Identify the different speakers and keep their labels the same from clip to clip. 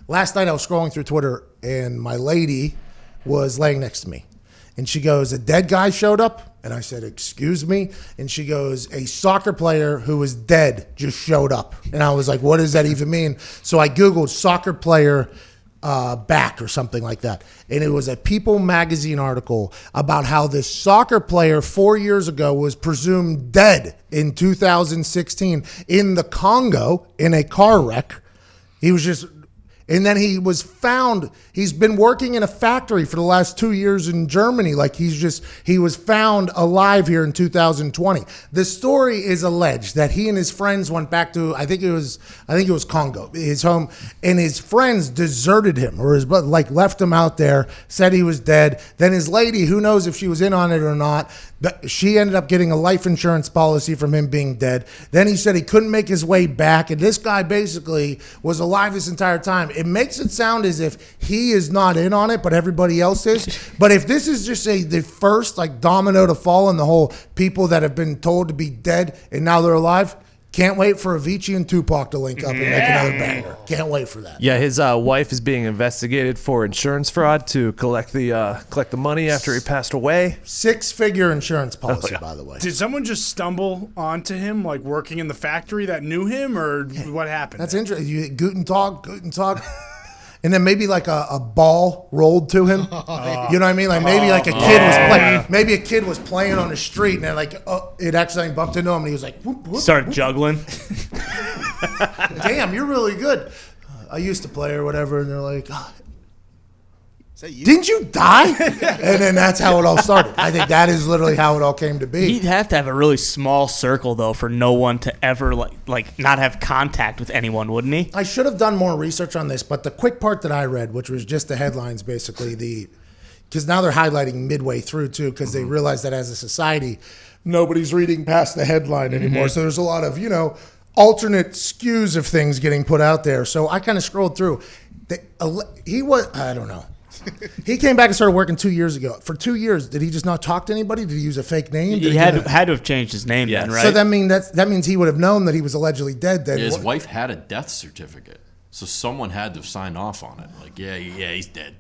Speaker 1: Last night I was scrolling through Twitter, and my lady was laying next to me. And she goes, a dead guy showed up? And I said, excuse me? And she goes, a soccer player who was dead just showed up. And I was like, what does that even mean? So I Googled soccer player back or something like that. And it was a People magazine article about how this soccer player 4 years ago was presumed dead in 2016 in the Congo in a car wreck. He was just... And then he was found, he's been working in a factory for the last 2 years in Germany. Like he was found alive here in 2020. The story is alleged that he and his friends went back to, I think it was Congo, his home, and his friends deserted him or his brother, like left him out there, said he was dead. Then his lady, who knows if she was in on it or not, she ended up getting a life insurance policy from him being dead. Then he said he couldn't make his way back. And this guy basically was alive this entire time. It makes it sound as if he is not in on it, but everybody else is. But if this is just the first like domino to fall in the whole people that have been told to be dead and now they're alive, can't wait for Avicii and Tupac to link up and make another banger. Can't wait for that.
Speaker 2: Yeah, his wife is being investigated for insurance fraud to collect the money after he passed away.
Speaker 1: 6-figure insurance policy, by the way.
Speaker 3: Did someone just stumble onto him, like working in the factory that knew him, or what happened?
Speaker 1: That's interesting. Guten Tag. And then maybe like a ball rolled to him. You know what I mean? Like maybe like a kid was playing. Maybe a kid was playing on the street and then like it accidentally bumped into him and he was like, whoop, whoop,
Speaker 4: started
Speaker 1: whoop.
Speaker 4: juggling.
Speaker 1: Damn, you're really good. I used to play or whatever, and they're like,
Speaker 5: Is that you?
Speaker 1: didn't you die? And then that's how it all started. I think that is literally how it all came to be.
Speaker 4: He'd have to have a really small circle though for no one to ever like not have contact with anyone, wouldn't he?
Speaker 1: I should have done more research on this, but the quick part that I read, which was just the headlines, basically because now they're highlighting midway through too, because they realize that as a society, nobody's reading past the headline anymore. So there's a lot of alternate skews of things getting put out there. So I kind of scrolled through. I don't know. He came back and started working 2 years ago. For 2 years, did he just not talk to anybody? Did he use a fake name?
Speaker 4: He had to have changed his name then, right?
Speaker 1: So that means he would have known that he was allegedly dead then.
Speaker 6: His wife had a death certificate, so someone had to sign off on it. Like, yeah, he's dead.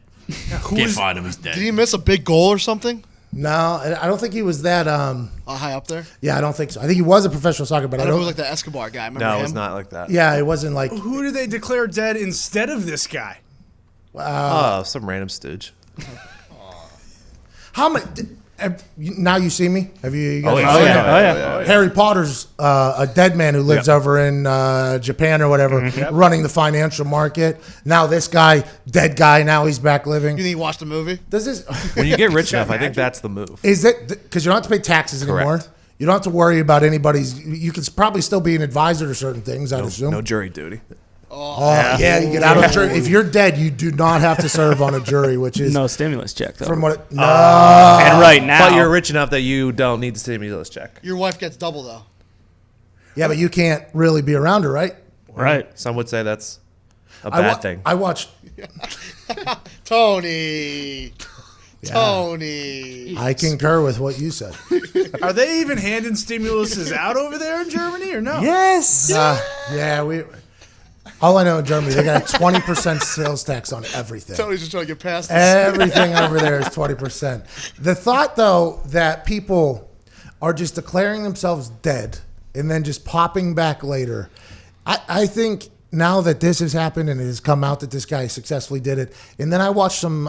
Speaker 6: Can't find him, he's dead.
Speaker 5: Did he miss a big goal or something?
Speaker 1: No, I don't think he was that.
Speaker 5: High up there?
Speaker 1: Yeah, I don't think so. I think he was a professional soccer, but
Speaker 5: I don't know if it was like the Escobar guy. Remember him?
Speaker 2: No, it was not like that.
Speaker 1: Yeah, it wasn't like.
Speaker 3: Who did they declare dead instead of this guy?
Speaker 2: Some random stooge.
Speaker 1: How many? Now You See Me? Have you guys
Speaker 2: Oh,
Speaker 1: seen
Speaker 2: yeah.
Speaker 1: that? Harry Potter's a dead man who lives over in Japan or whatever, running the financial market. Now this guy, dead guy, now he's back living.
Speaker 5: You think you watched the movie?
Speaker 1: Does this?
Speaker 2: When you get rich enough, I think that's the move.
Speaker 1: Is it because you don't have to pay taxes anymore?
Speaker 2: Correct.
Speaker 1: You don't have to worry about anybody's. You can probably still be an advisor to certain things, I'd assume.
Speaker 2: No jury duty.
Speaker 1: Oh, yeah, you get out on jury. If you're dead, you do not have to serve on a jury, which is
Speaker 4: no stimulus check though.
Speaker 1: from what. No,
Speaker 4: And right now,
Speaker 2: But you're rich enough that you don't need the stimulus check.
Speaker 5: Your wife gets double, though.
Speaker 1: yeah, but you can't really be around her, right?
Speaker 4: right?
Speaker 2: Some would say that's a bad thing.
Speaker 1: I watched.
Speaker 5: Tony. Tony.
Speaker 1: I concur with what you said.
Speaker 3: Are they even handing stimuluses out over there in Germany or no?
Speaker 2: Yes.
Speaker 1: Yeah, we. All I know in Germany, they got a 20% sales tax on everything.
Speaker 5: Tony's just trying to get past this.
Speaker 1: Everything over there is 20%. The thought, though, that people are just declaring themselves dead and then just popping back later, I think now that this has happened and it has come out that this guy successfully did it, and then I watched some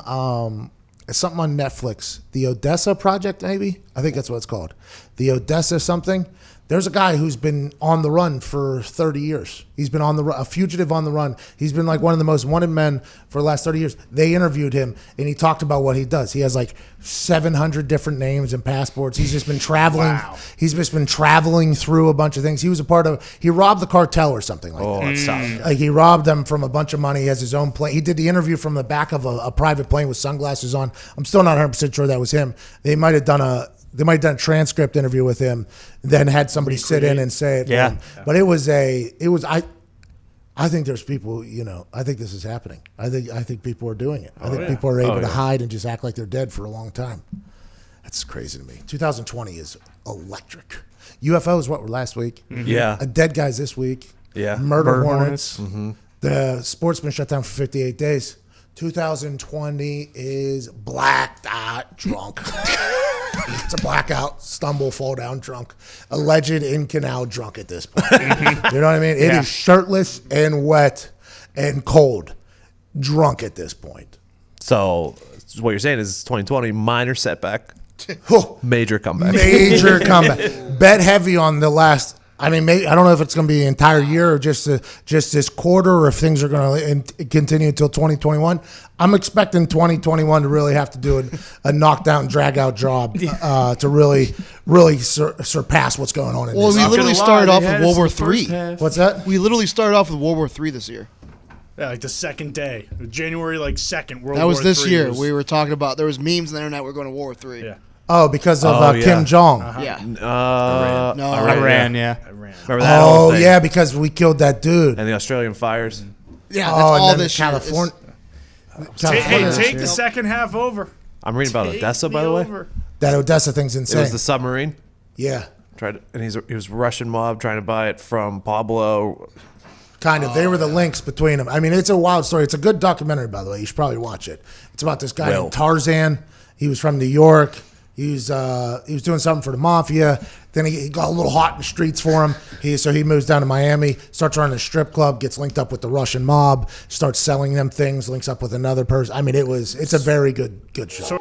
Speaker 1: something on Netflix, the Odessa Project, maybe? I think that's what it's called. The Odessa something. There's a guy who's been on the run for 30 years. He's been on the run, a fugitive on the run. He's been like one of the most wanted men for the last 30 years. They interviewed him, and he talked about what he does. He has like 700 different names and passports. He's just been traveling.
Speaker 3: Wow.
Speaker 1: He's just been traveling through a bunch of things. He was a part of, he robbed the cartel or something like that.
Speaker 2: Oh, that's tough.
Speaker 1: Like he robbed them from a bunch of money. He has his own plane. He did the interview from the back of a private plane with sunglasses on. I'm still not 100% sure that was him. They might have done a transcript interview with him, then had somebody sit in and say it. for
Speaker 4: Yeah.
Speaker 1: him. But I think there's people, I think this is happening. I think people are doing it. I think people are able to hide and just act like they're dead for a long time. That's crazy to me. 2020 is electric. UFOs, what were last week?
Speaker 2: Yeah.
Speaker 1: Dead guys this week.
Speaker 2: Yeah.
Speaker 1: Murder hornets. The sport's been shut down for 58 days. 2020 is blacked out drunk. It's a blackout, stumble, fall down drunk. Alleged in canal drunk at this point. You know what I mean? It is shirtless and wet and cold. Drunk at this point.
Speaker 2: So what you're saying is 2020 minor setback, major comeback.
Speaker 1: Major comeback. Bet heavy on the last. I mean, I don't know if it's going to be the entire year or just this quarter, or if things are going to continue until 2021. I'm expecting 2021 to really have to do a knockdown, drag out job to really surpass what's going on in
Speaker 5: Well,
Speaker 1: this.
Speaker 5: we literally started off with World War
Speaker 2: III.
Speaker 5: III.
Speaker 1: What's that?
Speaker 5: We literally started off with World War III this year.
Speaker 3: Yeah, like the second day, January 2nd. World
Speaker 5: That was
Speaker 3: War
Speaker 5: this
Speaker 3: III
Speaker 5: year.
Speaker 3: was-
Speaker 5: We were talking about, there was memes on the internet, we're going to World War III.
Speaker 3: Yeah.
Speaker 1: Oh, because of
Speaker 2: Oh, yeah.
Speaker 1: Kim Jong.
Speaker 5: Yeah.
Speaker 3: Iran.
Speaker 4: Iran, yeah.
Speaker 2: Remember that whole
Speaker 1: Oh,
Speaker 2: thing?
Speaker 1: yeah, because we killed that dude.
Speaker 2: And the Australian fires.
Speaker 5: Yeah, that's
Speaker 1: Oh, and
Speaker 5: all
Speaker 1: then
Speaker 5: this shit.
Speaker 1: California.
Speaker 3: Hey, take
Speaker 1: shit.
Speaker 3: the second half over.
Speaker 2: I'm reading about
Speaker 3: Take
Speaker 2: Odessa,
Speaker 3: me
Speaker 2: by the way.
Speaker 3: over.
Speaker 1: That Odessa thing's
Speaker 2: It
Speaker 1: insane.
Speaker 2: was the submarine.
Speaker 1: Yeah,
Speaker 2: And he was Russian mob trying to buy it from Pablo.
Speaker 1: kind of. They were the links between them. I mean, it's a wild story. It's a good documentary, by the way. You should probably watch it. It's about this guy named Tarzan. He was from New York. He was doing something for the mafia. Then he got a little hot in the streets for him. So he moves down to Miami, starts running a strip club, gets linked up with the Russian mob, starts selling them things, links up with another person. I mean, it's a very good show.